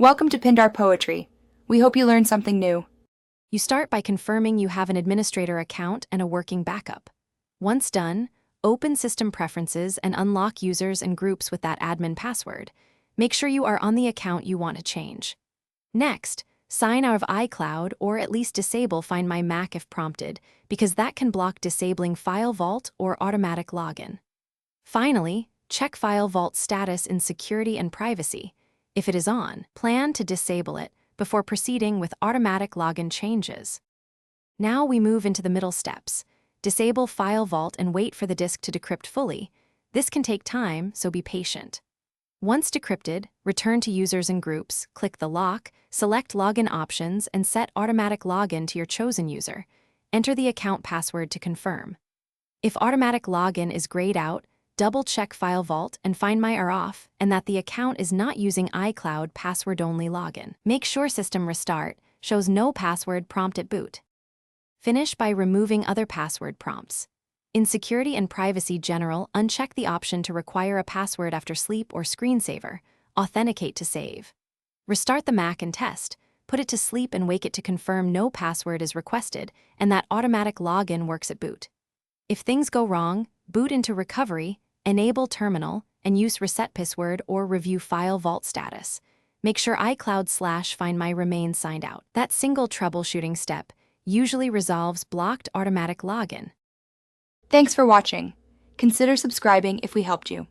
Welcome to Pindar Poetry. We hope you learned something new. You start by confirming you have an administrator account and a working backup. Once done, open System Preferences and unlock users and groups with that admin password. Make sure you are on the account you want to change. Next, sign out of iCloud or at least disable Find My Mac if prompted, because that can block disabling File Vault or automatic login. Finally, check File Vault status in Security and Privacy. If it is on, plan to disable it before proceeding with automatic login changes. Now we move into the middle steps. Disable File Vault and wait for the disk to decrypt fully. This can take time, so be patient. Once decrypted, return to Users and Groups, click the lock, select Login Options, and set automatic login to your chosen user. Enter the account password to confirm. If automatic login is grayed out, double-check File Vault and Find My are off, and that the account is not using iCloud password-only login. Make sure System Restart shows no password prompt at boot. Finish by removing other password prompts. In Security and Privacy General, uncheck the option to require a password after sleep or screensaver. Authenticate to save. Restart the Mac and test. Put it to sleep and wake it to confirm no password is requested and that automatic login works at boot. If things go wrong, boot into Recovery, enable Terminal, and use Reset Password or review File Vault status. Make sure iCloud/Find My remains signed out. That single troubleshooting step usually resolves blocked automatic login. Thanks for watching. Consider subscribing if we helped you.